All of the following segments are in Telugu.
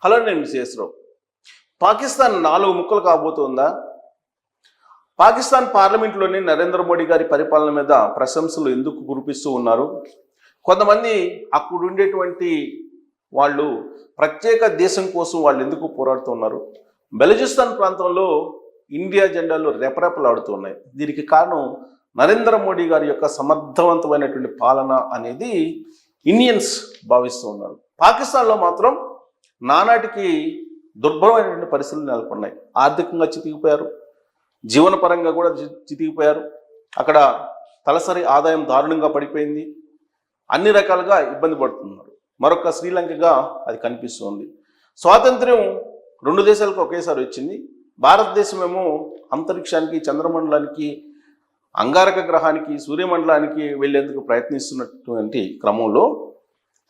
హలో, నేను శేషరావు. పాకిస్తాన్ 4 ముక్కలు కాబోతుందా? పాకిస్తాన్ పార్లమెంట్లోని నరేంద్ర మోడీ గారి పరిపాలన మీద ప్రశంసలు ఎందుకు కురిపిస్తూ ఉన్నారు? కొంతమంది అక్కడ ఉండేటువంటి వాళ్ళు ప్రత్యేక దేశం కోసం వాళ్ళు ఎందుకు పోరాడుతున్నారు? బెలూచిస్తాన్ ప్రాంతంలో ఇండియా జెండాలు రెపరెపలాడుతున్నాయి. దీనికి కారణం నరేంద్ర మోడీ గారి యొక్క సమర్థవంతమైనటువంటి పాలన అనేది ఇండియన్స్ భావిస్తూ ఉన్నారు. పాకిస్తాన్లో మాత్రం నానాటికి దుర్భరమైనటువంటి పరిస్థితులు నెలకొన్నాయి. ఆర్థికంగా చితికిపోయారు, జీవనపరంగా కూడా చితికిపోయారు. అక్కడ తలసరి ఆదాయం దారుణంగా పడిపోయింది. అన్ని రకాలుగా ఇబ్బంది పడుతున్నారు. మరొక శ్రీలంకగా అది కనిపిస్తుంది. స్వాతంత్ర్యం 2 దేశాలకు ఒకేసారి వచ్చింది. భారతదేశం ఏమో అంతరిక్షానికి, చంద్రమండలానికి, అంగారక గ్రహానికి, సూర్యమండలానికి వెళ్లేందుకు ప్రయత్నిస్తున్నటువంటి క్రమంలో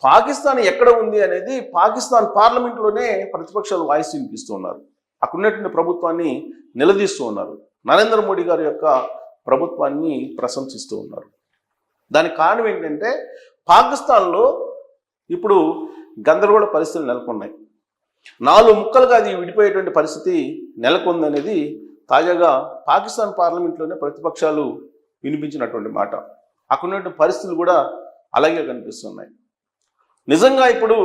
పాకిస్తాన్ ఎక్కడ ఉంది అనేది పాకిస్తాన్ పార్లమెంట్లోనే ప్రతిపక్షాలు వాయిస్ వినిపిస్తూ ఉన్నారు. అక్కడ ఉన్నటువంటి ప్రభుత్వాన్ని నిలదీస్తూ ఉన్నారు. నరేంద్ర మోడీ గారి యొక్క ప్రభుత్వాన్ని ప్రశంసిస్తూ ఉన్నారు. దానికి కారణం ఏంటంటే పాకిస్తాన్లో ఇప్పుడు గందరగోళ పరిస్థితులు నెలకొన్నాయి. 4 ముక్కలుగా అది విడిపోయేటువంటి పరిస్థితి నెలకొందనేది తాజాగా పాకిస్తాన్ పార్లమెంట్లోనే ప్రతిపక్షాలు వినిపించినటువంటి మాట. అక్కడ ఉన్నటువంటి పరిస్థితులు కూడా అలాగే కనిపిస్తున్నాయి. నిజంగా ఇప్పుడు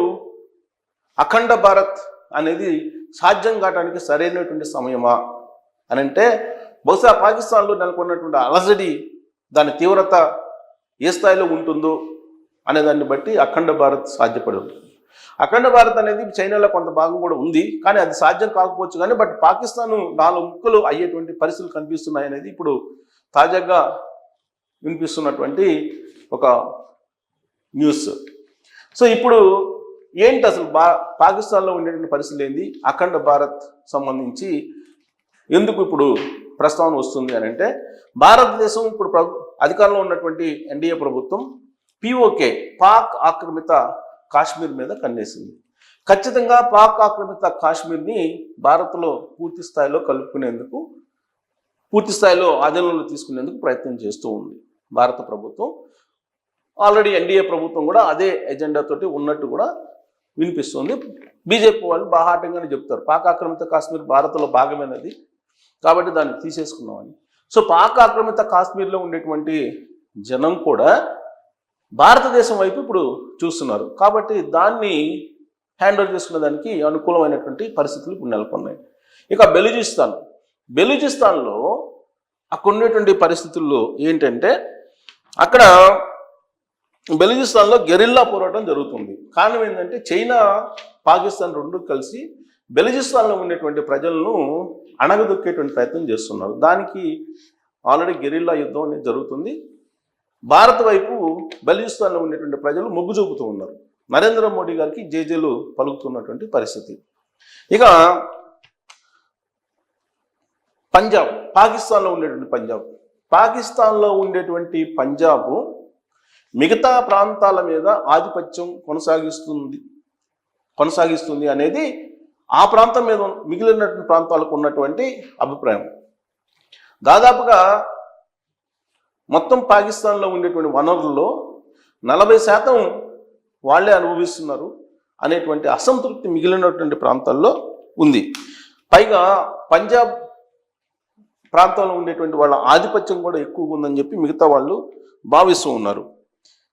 అఖండ భారత్ అనేది సాధ్యం కావడానికి సరైనటువంటి సమయమా అని అంటే బహుశా పాకిస్తాన్లో నెలకొన్నటువంటి అలజడి, దాని తీవ్రత ఏ స్థాయిలో ఉంటుందో అనే దాన్ని బట్టి అఖండ భారత్ సాధ్యపడి ఉంటుంది. అఖండ భారత్ అనేది చైనాలో కొంత భాగం కూడా ఉంది, కానీ అది సాధ్యం కాకపోవచ్చు. కానీ బట్ పాకిస్తాన్ 4 ముక్కలు అయ్యేటువంటి పరిస్థితులు కనిపిస్తున్నాయి అనేది ఇప్పుడు తాజాగా వినిపిస్తున్నటువంటి ఒక న్యూస్. సో ఇప్పుడు ఏంటి అసలు పాకిస్తాన్లో ఉండేటువంటి పరిస్థితులు ఏంది, అఖండ భారత్ సంబంధించి ఎందుకు ఇప్పుడు ప్రస్తావన వస్తుంది అని అంటే, భారతదేశం ఇప్పుడు అధికారంలో ఉన్నటువంటి ఎన్డీఏ ప్రభుత్వం పిఓకే, పాక్ ఆక్రమిత కాశ్మీర్ మీద కన్నేసింది. ఖచ్చితంగా పాక్ ఆక్రమిత కాశ్మీర్ని భారత్లో పూర్తి స్థాయిలో కలుపుకునేందుకు, పూర్తి స్థాయిలో ఆధీనంలో తీసుకునేందుకు ప్రయత్నం చేస్తూ ఉంది భారత ప్రభుత్వం. ఆల్రెడీ ఎన్డీఏ ప్రభుత్వం కూడా అదే ఎజెండాతోటి ఉన్నట్టు కూడా వినిపిస్తుంది. బీజేపీ వాళ్ళు బాహాటంగానే చెప్తారు, పాక్ ఆక్రమిత కాశ్మీర్ భారత్లో భాగమైనది కాబట్టి దాన్ని తీసేసుకున్నామని. సో పాక్ ఆక్రమిత కాశ్మీర్లో ఉండేటువంటి జనం కూడా భారతదేశం వైపు ఇప్పుడు చూస్తున్నారు. కాబట్టి దాన్ని హ్యాండ్ ఓవర్ చేసుకునే దానికి అనుకూలమైనటువంటి పరిస్థితులు ఇప్పుడు నెలకొన్నాయి. ఇక బెలూచిస్తాన్లో అక్కడ ఉండేటువంటి పరిస్థితుల్లో ఏంటంటే, అక్కడ బెలూచిస్తాన్లో గెరిల్లా పోరాటం జరుగుతుంది. కారణం ఏంటంటే చైనా, పాకిస్తాన్ 2 కలిసి బెలూచిస్తాన్లో ఉండేటువంటి ప్రజలను అణగదొక్కేటువంటి ప్రయత్నం చేస్తున్నారు. దానికి ఆల్రెడీ గెరిల్లా యుద్ధం అనేది జరుగుతుంది. భారత్ వైపు బెలూచిస్తాన్లో ఉండేటువంటి ప్రజలు మొగ్గు చూపుతూ ఉన్నారు. నరేంద్ర మోడీ గారికి జేజేలు పలుకుతున్నటువంటి పరిస్థితి. ఇక పంజాబ్, పాకిస్తాన్లో ఉండేటువంటి పంజాబ్ మిగతా ప్రాంతాల మీద ఆధిపత్యం కొనసాగిస్తుంది అనేది ఆ ప్రాంతం మీద మిగిలినటువంటి ప్రాంతాలకు ఉన్నటువంటి అభిప్రాయం. దాదాపుగా మొత్తం పాకిస్తాన్లో ఉండేటువంటి వనరుల్లో 40% వాళ్ళే అనుభవిస్తున్నారు అనేటువంటి అసంతృప్తి మిగిలినటువంటి ప్రాంతాల్లో ఉంది. పైగా పంజాబ్ ప్రాంతంలో ఉండేటువంటి వాళ్ళ ఆధిపత్యం కూడా ఎక్కువగా ఉందని చెప్పి మిగతా వాళ్ళు భావిస్తూ ఉన్నారు.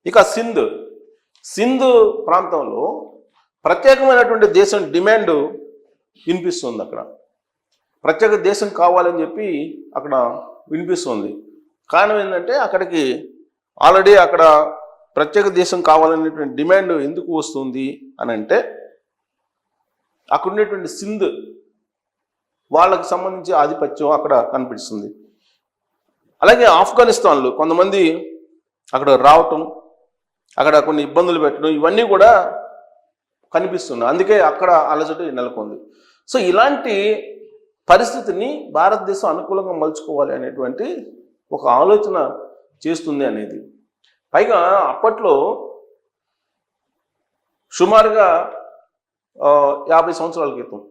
ఇక సింధ్ ప్రాంతంలో ప్రత్యేకమైనటువంటి దేశం డిమాండ్ వినిపిస్తుంది. అక్కడ ప్రత్యేక దేశం కావాలని చెప్పి అక్కడ వినిపిస్తుంది. కారణం ఏంటంటే అక్కడికి ఆల్రెడీ అక్కడ ప్రత్యేక దేశం కావాలనేటువంటి డిమాండ్ ఎందుకు వస్తుంది అని అంటే, అక్కడ ఉండేటువంటి సింధ్ వాళ్ళకి సంబంధించి ఆధిపత్యం అక్కడ కనిపిస్తుంది. అలాగే ఆఫ్ఘనిస్తాన్లో కొంతమంది అక్కడ రావటం, అక్కడ కొన్ని ఇబ్బందులు పెట్టడం, ఇవన్నీ కూడా కనిపిస్తున్నాయి. అందుకే అక్కడ అలజడి నెలకొంది. సో ఇలాంటి పరిస్థితిని భారతదేశం అనుకూలంగా మలుచుకోవాలి అనేటువంటి ఒక ఆలోచన చేస్తుంది అనేది. పైగా అప్పట్లో సుమారుగా 50 సంవత్సరాల క్రితం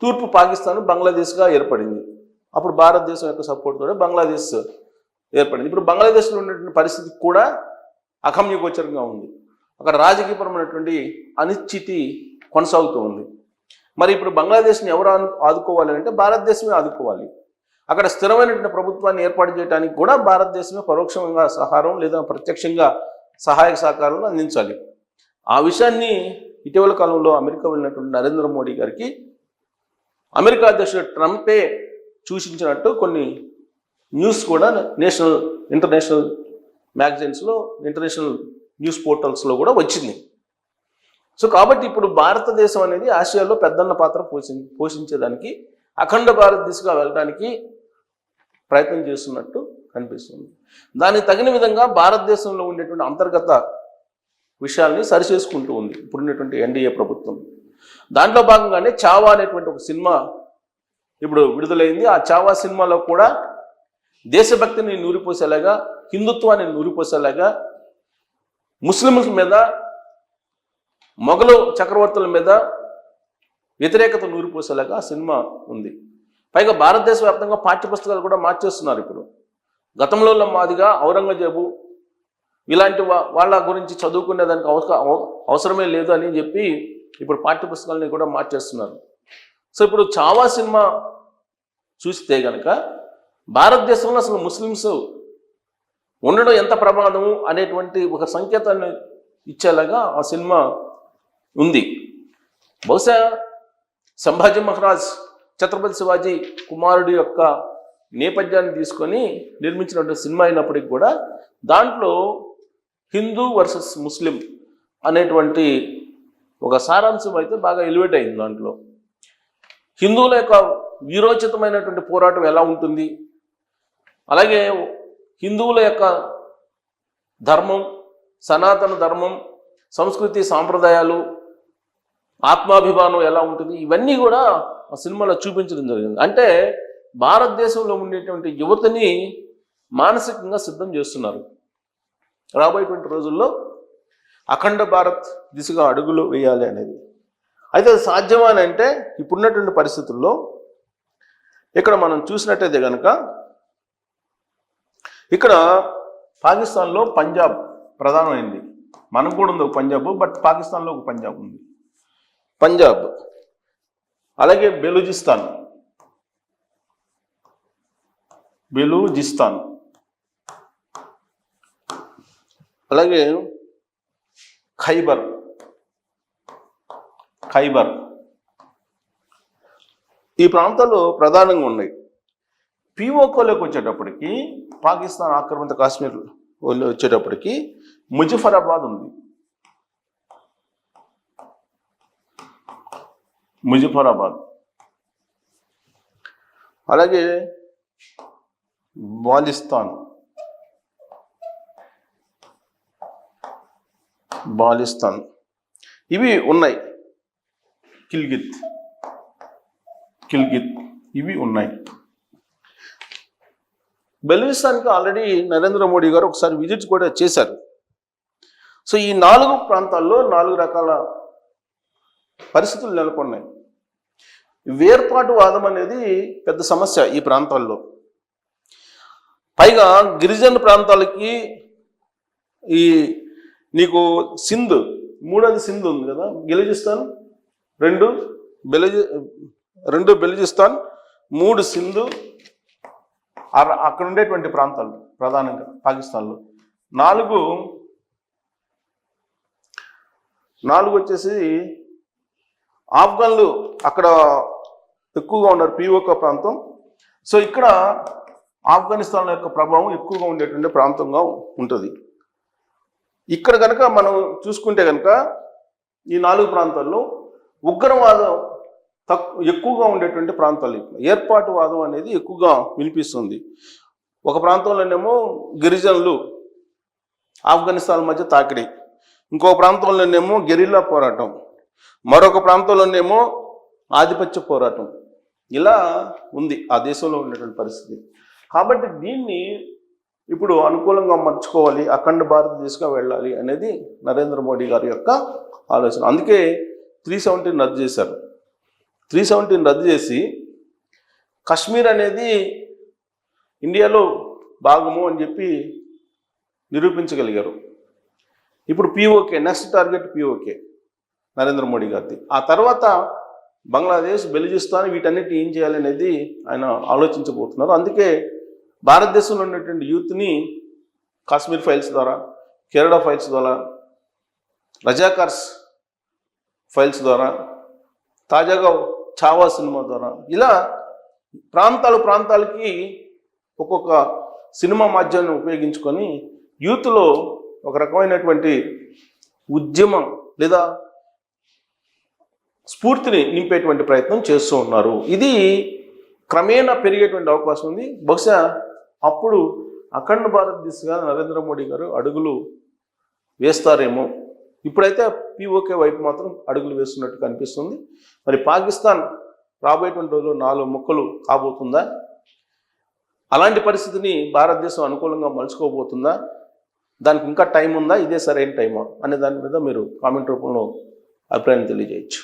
తూర్పు పాకిస్తాన్ బంగ్లాదేశ్గా ఏర్పడింది. అప్పుడు భారతదేశం యొక్క సపోర్ట్ తోటి బంగ్లాదేశ్ ఏర్పడింది. ఇప్పుడు బంగ్లాదేశ్లో ఉన్నటువంటి పరిస్థితి కూడా అగమ్యగోచరంగా ఉంది. అక్కడ రాజకీయపరమైనటువంటి అనిశ్చితి కొనసాగుతూ ఉంది. మరి ఇప్పుడు బంగ్లాదేశ్ని ఎవరు ఆదుకోవాలి అంటే భారతదేశమే ఆదుకోవాలి. అక్కడ స్థిరమైనటువంటి ప్రభుత్వాన్ని ఏర్పాటు చేయడానికి కూడా భారతదేశమే పరోక్షంగా సహారం లేదా ప్రత్యక్షంగా సహాయక సహకారాలను అందించాలి. ఆ విషయాన్ని ఇటీవల కాలంలో అమెరికా వెళ్ళినటువంటి నరేంద్ర మోడీ గారికి అమెరికా అధ్యక్షుడు ట్రంపే సూచించినట్టు కొన్ని న్యూస్ కూడా ఇంటర్నేషనల్ మ్యాగజైన్స్లో, ఇంటర్నేషనల్ న్యూస్ పోర్టల్స్లో కూడా వచ్చింది. సో కాబట్టి ఇప్పుడు భారతదేశం అనేది ఆసియాలో పెద్దన్న పాత్ర పోషించేదానికి అఖండ భారత్ దిశగా వెళ్ళడానికి ప్రయత్నం చేస్తున్నట్టు కనిపిస్తుంది. దానికి తగిన విధంగా భారతదేశంలో ఉండేటువంటి అంతర్గత విషయాల్ని సరిచేసుకుంటూ ఉంది ఇప్పుడున్నటువంటి ఎన్డీఏ ప్రభుత్వం. దాంట్లో భాగంగానే చావా అనేటువంటి ఒక సినిమా ఇప్పుడు విడుదలైంది. ఆ చావా సినిమాలో కూడా దేశభక్తిని నూరిపోసేలాగా, హిందుత్వాన్ని నూరిపోసేలాగా, ముస్లింల మీద, మొఘలు చక్రవర్తుల మీద వ్యతిరేకత నూరిపోసేలాగా సినిమా ఉంది. పైగా భారతదేశ వ్యాప్తంగా పాఠ్యపుస్తకాలు కూడా మార్చేస్తున్నారు. ఇప్పుడు గతంలో మాదిగా ఔరంగజేబు ఇలాంటి వాళ్ళ గురించి చదువుకునేదానికి అవసరమే లేదు అని చెప్పి ఇప్పుడు పాఠ్యపుస్తకాలని కూడా మార్చేస్తున్నారు. సో ఇప్పుడు చావా సినిమా చూస్తే కనుక భారతదేశంలో అసలు ముస్లిమ్స్ ఉండడం ఎంత ప్రమాదము అనేటువంటి ఒక సంకేతాన్ని ఇచ్చేలాగా ఆ సినిమా ఉంది. బహుశా సంభాజీ మహారాజ్ ఛత్రపతి శివాజీ కుమారుడి యొక్క నేపథ్యాన్ని తీసుకొని నిర్మించినటువంటి సినిమా అయినప్పటికీ కూడా దాంట్లో హిందూ వర్సెస్ ముస్లిం అనేటువంటి ఒక సారాంశం అయితే బాగా ఎలివేట్ అయింది. దాంట్లో హిందువుల యొక్క వీరోచితమైనటువంటి పోరాటం ఎలా ఉంటుంది, అలాగే హిందువుల యొక్క ధర్మం, సనాతన ధర్మం, సంస్కృతి, సాంప్రదాయాలు, ఆత్మాభిమానం ఎలా ఉంటుంది, ఇవన్నీ కూడా ఆ సినిమాలో చూపించడం జరిగింది. అంటే భారతదేశంలో ఉండేటువంటి యువతని మానసికంగా సిద్ధం చేస్తున్నారు. రాబోయేటువంటి రోజుల్లో అఖండ భారత్ దిశగా అడుగులు వేయాలి అనేది. అయితే అది సాధ్యమా అని అంటే ఇప్పుడున్నటువంటి పరిస్థితుల్లో ఇక్కడ మనం చూసినట్టయితే కనుక ఇక్కడ పాకిస్తాన్లో పంజాబ్ ప్రధానమైంది. మనం కూడా ఉంది ఒక పంజాబ్, బట్ పాకిస్తాన్లో ఒక పంజాబ్ ఉంది. పంజాబ్, అలాగే బెలూచిస్తాన్, అలాగే ఖైబర్, ఈ ప్రాంతాలు ప్రధానంగా ఉన్నాయి. పిఓకోలోకి వచ్చేటప్పటికి, పాకిస్తాన్ ఆక్రమిత కాశ్మీర్ వచ్చేటప్పటికి ముజఫరాబాద్ ఉంది. అలాగే బాలిస్తాన్ ఇవి ఉన్నాయి. కిల్గిత్ ఇవి ఉన్నాయి. బెలూచిస్తాన్కి ఆల్రెడీ నరేంద్ర మోడీ గారు ఒకసారి విజిట్ కూడా చేశారు. సో ఈ 4 ప్రాంతాల్లో 4 రకాల పరిస్థితులు నెలకొన్నాయి. వేర్పాటువాదం అనేది పెద్ద సమస్య ఈ ప్రాంతాల్లో. పైగా గిరిజన ప్రాంతాలకి ఈ నీకు సింధ్, మూడోది సింధ్ ఉంది కదా, బెలూచిస్తాన్, 2 బెలూచిస్తాన్, 3 సింధు, అక్కడ ఉండేటువంటి ప్రాంతాలు ప్రధానంగా పాకిస్తాన్లో. 4 వచ్చేసి ఆఫ్ఘన్లు అక్కడ ఎక్కువగా ఉన్నారు, పిఓక ప్రాంతం. సో ఇక్కడ ఆఫ్ఘనిస్తాన్ యొక్క ప్రభావం ఎక్కువగా ఉండేటువంటి ప్రాంతంగా ఉంటుంది. ఇక్కడ కనుక మనం చూసుకుంటే కనుక ఈ 4 ప్రాంతాల్లో ఉగ్రవాదం ఎక్కువగా ఉండేటువంటి ప్రాంతాలు. ఏర్పాటువాదం అనేది ఎక్కువగా వినిపిస్తుంది. ఒక ప్రాంతంలోనేమో గిరిజనులు ఆఫ్ఘనిస్తాన్ మధ్య తాకిడి, ఇంకో ప్రాంతంలోనేమో గెరిల్లా పోరాటం, మరొక ప్రాంతంలోనేమో ఆధిపత్య పోరాటం. ఇలా ఉంది ఆ దేశంలో ఉండేటువంటి పరిస్థితి. కాబట్టి దీన్ని ఇప్పుడు అనుకూలంగా మర్చుకోవాలి, అఖండ భారతదేశంగా వెళ్ళాలి అనేది నరేంద్ర మోడీ గారి యొక్క ఆలోచన. అందుకే 317 రద్దు చేశారు. 317 రద్దు చేసి కశ్మీర్ అనేది ఇండియాలో భాగము అని చెప్పి నిరూపించగలిగారు. ఇప్పుడు PoK, next target PoK. Narendra Modi గారిది. ఆ తర్వాత బంగ్లాదేశ్, బెలూచిస్తాన్ వీటన్నిటిని ఏం చేయాలి అనేది ఆయన ఆలోచించబోతున్నారు. అందుకే భారతదేశంలో ఉన్నటువంటి యూత్ని కాశ్మీర్ ఫైల్స్ ద్వారా, కేరళ ఫైల్స్ ద్వారా, రజాకార్స్ ఫైల్స్ ద్వారా, తాజాగా ఛావా సినిమా ద్వారా ఇలా ప్రాంతాలకి ఒక్కొక్క సినిమా మాధ్యమాన్ని ఉపయోగించుకొని యూత్లో ఒక రకమైనటువంటి ఉద్యమం లేదా స్ఫూర్తిని నింపేటువంటి ప్రయత్నం చేస్తూ ఉన్నారు. ఇది క్రమేణా పెరిగేటువంటి అవకాశం ఉంది. బహుశా అప్పుడు అఖండ భారత్ దిశగా నరేంద్ర మోడీ గారు అడుగులు వేస్తారేమో. ఇప్పుడైతే పిఓకే వైపు మాత్రం అడుగులు వేస్తున్నట్టు కనిపిస్తుంది. మరి పాకిస్తాన్ రాబోయేటువంటి రోజుల్లో 4 ముక్కలు కాబోతుందా? అలాంటి పరిస్థితిని భారతదేశం అనుకూలంగా మలుచుకోబోతుందా? దానికి ఇంకా టైం ఉందా? ఇదే సరైన టైమా అనే దాని మీద మీరు కామెంట్ రూపంలో అభిప్రాయం తెలియజేయచ్చు.